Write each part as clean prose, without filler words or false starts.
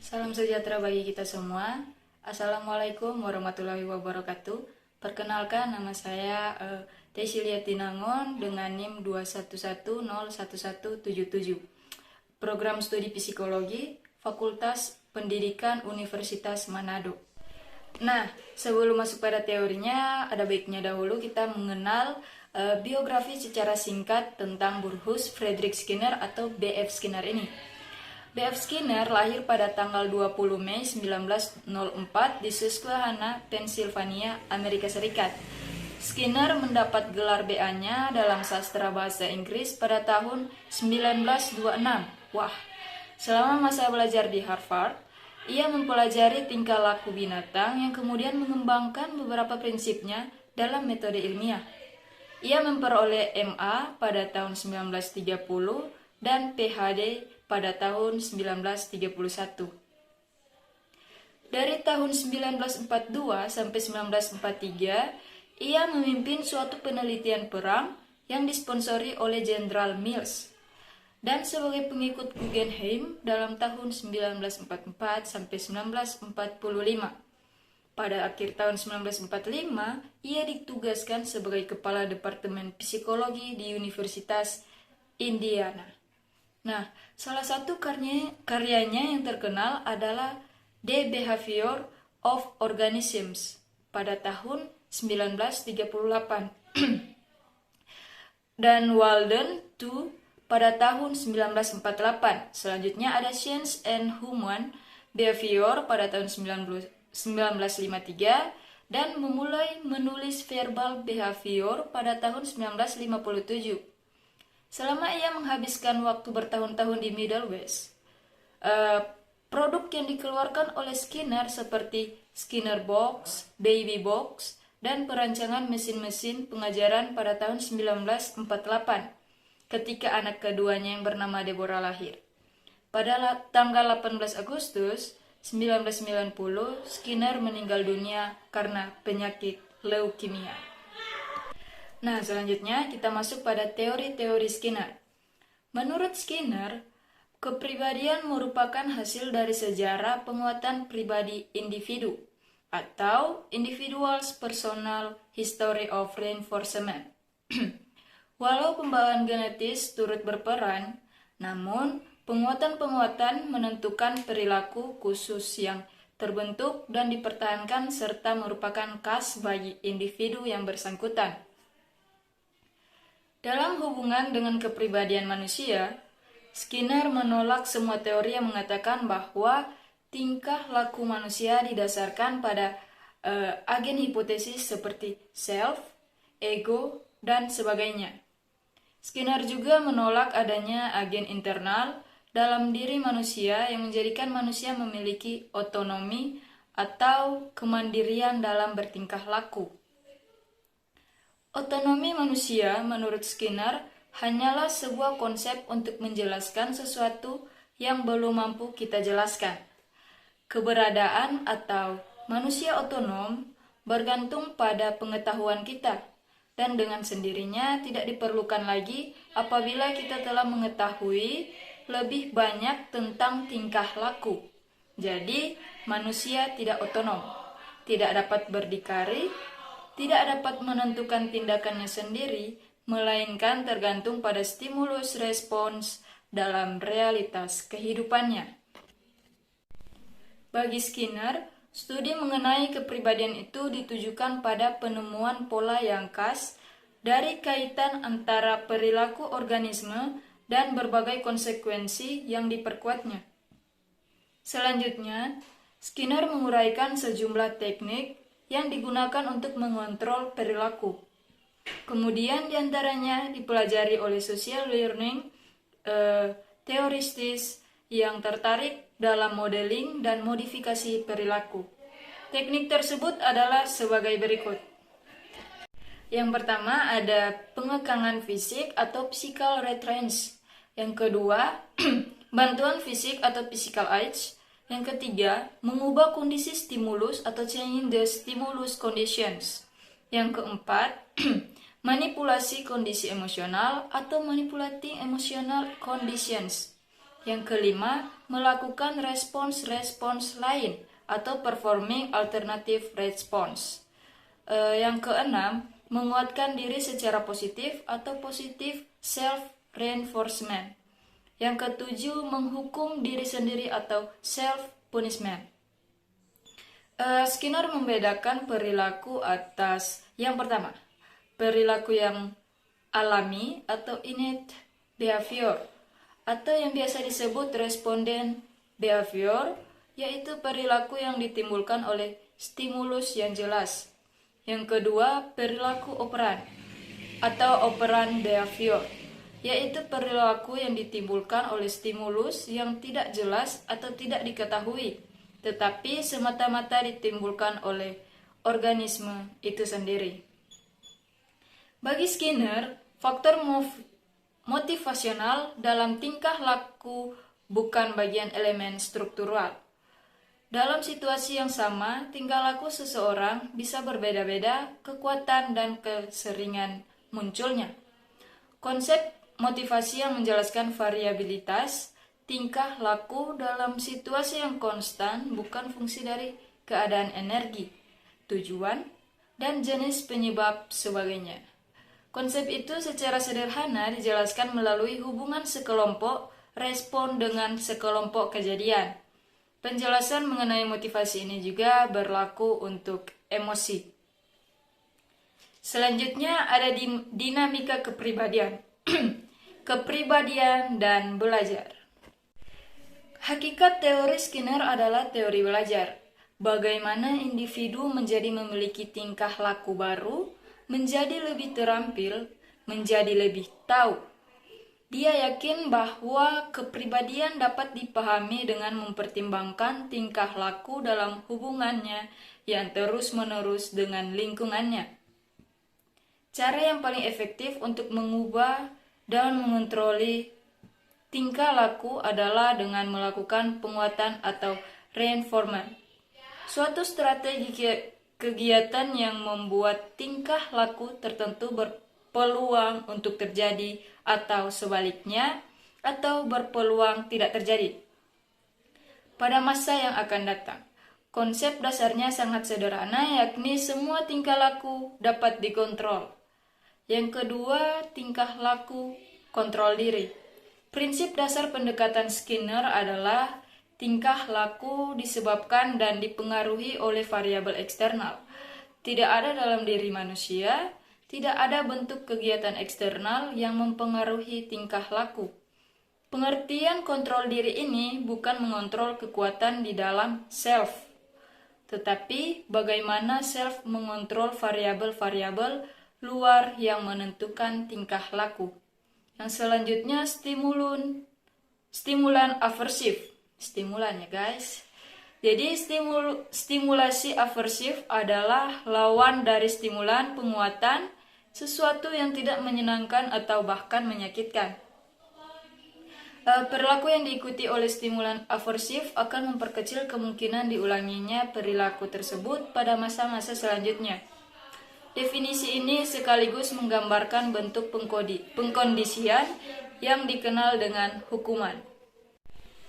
Salam sejahtera bagi kita semua. Assalamualaikum warahmatullahi wabarakatuh. Perkenalkan, nama saya Tesilia Tinangon dengan NIM 211011177. Program Studi Psikologi, Fakultas Pendidikan Universitas Manado. Nah, sebelum masuk pada teorinya, ada baiknya dahulu kita mengenal biografi secara singkat tentang Burrhus Frederick Skinner atau B.F. Skinner ini. B.F. Skinner lahir pada tanggal 20 Mei 1904 di Susquehanna, Pennsylvania, Amerika Serikat. Skinner mendapat gelar BA-nya dalam sastra bahasa Inggris pada tahun 1926. Wah, selama masa belajar di Harvard, ia mempelajari tingkah laku binatang yang kemudian mengembangkan beberapa prinsipnya dalam metode ilmiah. Ia memperoleh MA pada tahun 1930 dan PhD pada tahun 1931. Dari tahun 1942 sampai 1943, ia memimpin suatu penelitian perang yang disponsori oleh Jenderal Mills. Dan sebagai pengikut Guggenheim dalam tahun 1944 sampai 1945. Pada akhir tahun 1945, ia ditugaskan sebagai kepala Departemen Psikologi di Universitas Indiana. Nah, salah satu karyanya yang terkenal adalah The Behavior of Organisms pada tahun 1938 dan Walden II pada tahun 1948. Selanjutnya ada Science and Human Behavior pada tahun 1953 dan memulai menulis Verbal Behavior pada tahun 1957. Selama ia menghabiskan waktu bertahun-tahun di Middle West, produk yang dikeluarkan oleh Skinner seperti Skinner Box, Baby Box, dan perancangan mesin-mesin pengajaran pada tahun 1948. Ketika anak keduanya yang bernama Deborah lahir. Pada tanggal 18 Agustus 1990, Skinner meninggal dunia karena penyakit leukemia. Nah, selanjutnya kita masuk pada teori-teori Skinner. Menurut Skinner, kepribadian merupakan hasil dari sejarah penguatan pribadi individu atau Individual's Personal History of Reinforcement. Walau pembawaan genetis turut berperan, namun penguatan-penguatan menentukan perilaku khusus yang terbentuk dan dipertahankan serta merupakan khas bagi individu yang bersangkutan. Dalam hubungan dengan kepribadian manusia, Skinner menolak semua teori yang mengatakan bahwa tingkah laku manusia didasarkan pada agen hipotesis seperti self, ego, dan sebagainya. Skinner juga menolak adanya agen internal dalam diri manusia yang menjadikan manusia memiliki otonomi atau kemandirian dalam bertingkah laku. Otonomi manusia, menurut Skinner, hanyalah sebuah konsep untuk menjelaskan sesuatu yang belum mampu kita jelaskan. Keberadaan atau manusia otonom bergantung pada pengetahuan kita, dan dengan sendirinya tidak diperlukan lagi apabila kita telah mengetahui lebih banyak tentang tingkah laku. Jadi, manusia tidak otonom, tidak dapat berdikari, tidak dapat menentukan tindakannya sendiri, melainkan tergantung pada stimulus respons dalam realitas kehidupannya. Bagi Skinner, studi mengenai kepribadian itu ditujukan pada penemuan pola yang khas dari kaitan antara perilaku organisme dan berbagai konsekuensi yang diperkuatnya. Selanjutnya, Skinner menguraikan sejumlah teknik yang digunakan untuk mengontrol perilaku. Kemudian diantaranya dipelajari oleh social learning teoristis yang tertarik dalam modeling dan modifikasi perilaku. Teknik tersebut adalah sebagai berikut. Yang pertama ada pengekangan fisik atau physical restraints. Yang kedua, bantuan fisik atau physical aids. Yang ketiga, mengubah kondisi stimulus atau changing the stimulus conditions. Yang keempat, manipulasi kondisi emosional atau manipulating emotional conditions. Yang kelima, melakukan respons-respons lain atau performing alternative response. Yang keenam, menguatkan diri secara positif atau positive self-reinforcement. Yang ketujuh, menghukum diri sendiri atau self-punishment. Skinner membedakan perilaku atas yang pertama, perilaku yang alami atau innate behavior, atau yang biasa disebut respondent behavior, yaitu perilaku yang ditimbulkan oleh stimulus yang jelas. Yang kedua, perilaku operan atau operant behavior, yaitu perilaku yang ditimbulkan oleh stimulus yang tidak jelas atau tidak diketahui, tetapi semata-mata ditimbulkan oleh organisme itu sendiri. Bagi Skinner, faktor motivasional dalam tingkah laku bukan bagian elemen struktural. Dalam situasi yang sama, tingkah laku seseorang bisa berbeda-beda kekuatan dan keseringan munculnya. Konsep motivasi yang menjelaskan variabilitas tingkah laku dalam situasi yang konstan bukan fungsi dari keadaan energi, tujuan, dan jenis penyebab sebagainya. Konsep itu secara sederhana dijelaskan melalui hubungan sekelompok respon dengan sekelompok kejadian. Penjelasan mengenai motivasi ini juga berlaku untuk emosi. Selanjutnya ada dinamika kepribadian. Kepribadian dan belajar. Hakikat teori Skinner adalah teori belajar. Bagaimana individu menjadi memiliki tingkah laku baru, menjadi lebih terampil, menjadi lebih tahu. Dia yakin bahwa kepribadian dapat dipahami dengan mempertimbangkan tingkah laku dalam hubungannya yang terus-menerus dengan lingkungannya. Cara yang paling efektif untuk mengubah dan mengontroli tingkah laku adalah dengan melakukan penguatan atau reinforcement. Suatu strategi kegiatan yang membuat tingkah laku tertentu berpeluang untuk terjadi atau sebaliknya, atau berpeluang tidak terjadi pada masa yang akan datang. Konsep dasarnya sangat sederhana, yakni semua tingkah laku dapat dikontrol. Yang kedua, tingkah laku kontrol diri. Prinsip dasar pendekatan Skinner adalah tingkah laku disebabkan dan dipengaruhi oleh variabel eksternal. Tidak ada dalam diri manusia, tidak ada bentuk kegiatan eksternal yang mempengaruhi tingkah laku. Pengertian kontrol diri ini bukan mengontrol kekuatan di dalam self, tetapi bagaimana self mengontrol variabel-variabel luar yang menentukan tingkah laku. Yang selanjutnya stimulan aversif. Stimulan ya guys. Jadi stimulasi aversif adalah lawan dari stimulan penguatan, sesuatu yang tidak menyenangkan atau bahkan menyakitkan. Perilaku yang diikuti oleh stimulan aversif akan memperkecil kemungkinan diulanginya perilaku tersebut pada masa-masa selanjutnya. Definisi ini sekaligus menggambarkan bentuk pengkondisian yang dikenal dengan hukuman.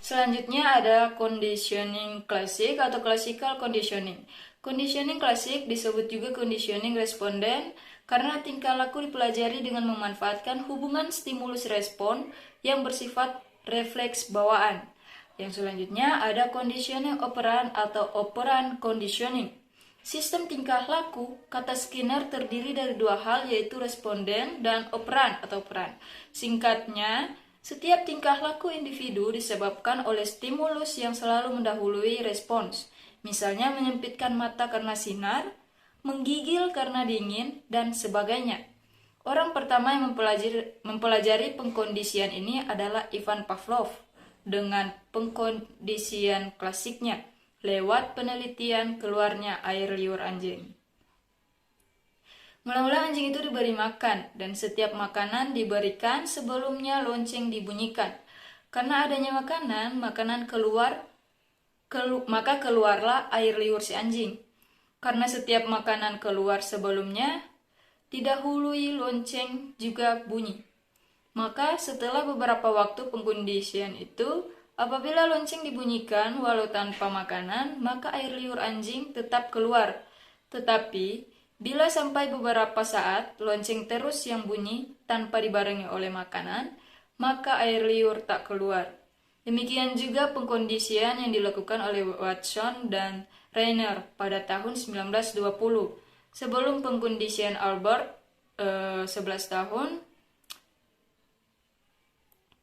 Selanjutnya ada conditioning klasik atau classical conditioning. Conditioning klasik disebut juga conditioning responden karena tingkah laku dipelajari dengan memanfaatkan hubungan stimulus-respon yang bersifat refleks bawaan. Yang selanjutnya ada conditioning operan atau operant conditioning. Sistem tingkah laku, kata Skinner, terdiri dari dua hal, yaitu responden dan operan atau peran. Singkatnya, setiap tingkah laku individu disebabkan oleh stimulus yang selalu mendahului respons. Misalnya menyempitkan mata karena sinar, menggigil karena dingin, dan sebagainya. Orang pertama yang mempelajari pengkondisian ini adalah Ivan Pavlov dengan pengkondisian klasiknya lewat penelitian keluarnya air liur anjing. Mula-mula anjing itu diberi makan, dan setiap makanan diberikan sebelumnya lonceng dibunyikan. Karena adanya makanan keluar, maka keluarlah air liur si anjing. Karena setiap makanan keluar sebelumnya, didahului lonceng juga bunyi. Maka setelah beberapa waktu pengkondisian itu, apabila lonceng dibunyikan walau tanpa makanan, maka air liur anjing tetap keluar. Tetapi, bila sampai beberapa saat lonceng terus yang bunyi tanpa dibarengi oleh makanan, maka air liur tak keluar. Demikian juga pengkondisian yang dilakukan oleh Watson dan Rainer pada tahun 1920. Sebelum pengkondisian Albert, 11 tahun,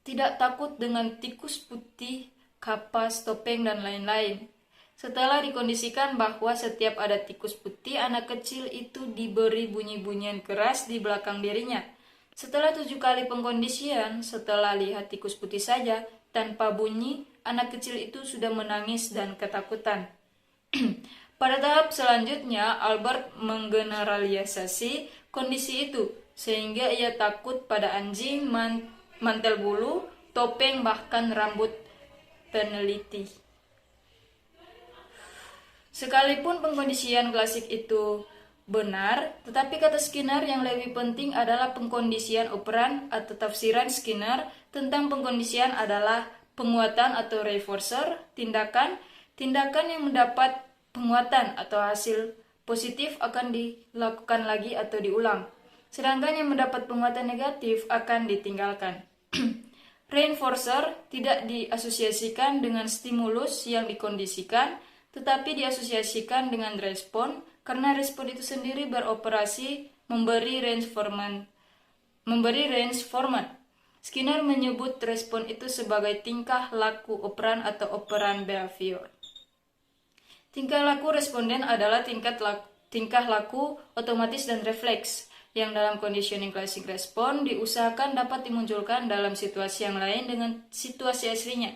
tidak takut dengan tikus putih, kapas, topeng, dan lain-lain. Setelah dikondisikan bahwa setiap ada tikus putih, anak kecil itu diberi bunyi-bunyian keras di belakang dirinya. Setelah 7 kali pengkondisian, setelah lihat tikus putih saja, tanpa bunyi, anak kecil itu sudah menangis dan ketakutan. Pada tahap selanjutnya, Albert menggeneralisasi kondisi itu, sehingga ia takut pada anjing, mantel bulu, topeng, bahkan rambut peneliti. Sekalipun pengkondisian klasik itu benar, tetapi kata Skinner yang lebih penting adalah pengkondisian operan atau tafsiran Skinner tentang pengkondisian adalah penguatan atau reinforcer, tindakan yang mendapat penguatan atau hasil positif akan dilakukan lagi atau diulang. Sedangkan yang mendapat penguatan negatif akan ditinggalkan. Reinforcer tidak diasosiasikan dengan stimulus yang dikondisikan, tetapi diasosiasikan dengan respon, karena respon itu sendiri beroperasi memberi reinforcement. Skinner menyebut respon itu sebagai tingkah laku operan atau operan behavior. Tingkah laku responden adalah tingkah laku otomatis dan refleks, yang dalam conditioning classic respon diusahakan dapat dimunculkan dalam situasi yang lain dengan situasi aslinya.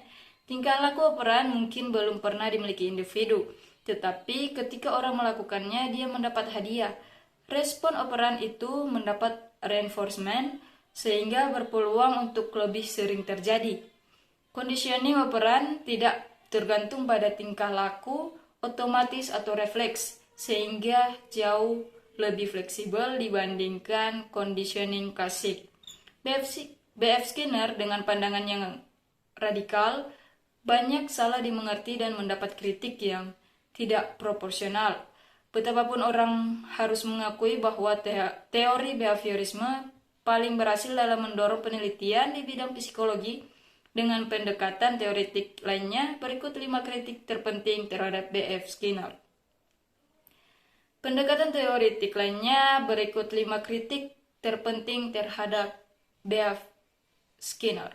Tingkah laku operan mungkin belum pernah dimiliki individu, tetapi ketika orang melakukannya, dia mendapat hadiah. Respon operan itu mendapat reinforcement, sehingga berpeluang untuk lebih sering terjadi. Conditioning operan tidak tergantung pada tingkah laku otomatis atau refleks, sehingga jauh lebih fleksibel dibandingkan conditioning klasik. B.F. Skinner dengan pandangan yang radikal banyak salah dimengerti dan mendapat kritik yang tidak proporsional. Betapapun orang harus mengakui bahwa teori behaviorisme paling berhasil dalam mendorong penelitian di bidang psikologi dengan pendekatan teoretik lainnya, berikut 5 kritik terpenting terhadap B.F. Skinner. Pendekatan teoretik lainnya berikut 5 kritik terpenting terhadap B.F. Skinner.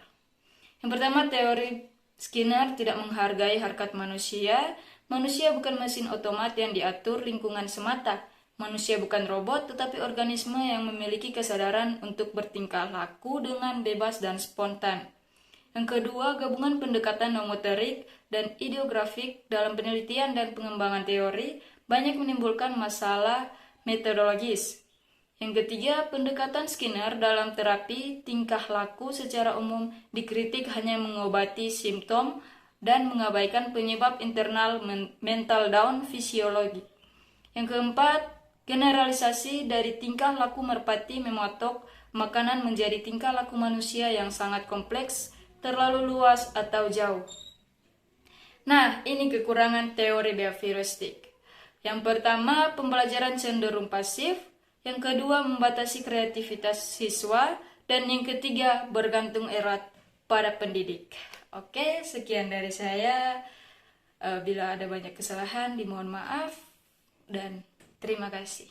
Yang pertama, teori Skinner tidak menghargai harkat manusia. Manusia bukan mesin otomat yang diatur lingkungan semata. Manusia bukan robot, tetapi organisme yang memiliki kesadaran untuk bertingkah laku dengan bebas dan spontan. Yang kedua, gabungan pendekatan nomotorik dan ideografik dalam penelitian dan pengembangan teori banyak menimbulkan masalah metodologis. Yang ketiga, pendekatan Skinner dalam terapi tingkah laku secara umum dikritik hanya mengobati simptom dan mengabaikan penyebab internal mental down fisiologi. Yang keempat, generalisasi dari tingkah laku merpati mematok makanan menjadi tingkah laku manusia yang sangat kompleks, terlalu luas atau jauh. Nah, ini kekurangan teori behavioristik. Yang pertama, pembelajaran cenderung pasif. Yang kedua, membatasi kreativitas siswa. Dan yang ketiga, bergantung erat pada pendidik. Oke, sekian dari saya. Bila ada banyak kesalahan, dimohon maaf. Dan terima kasih.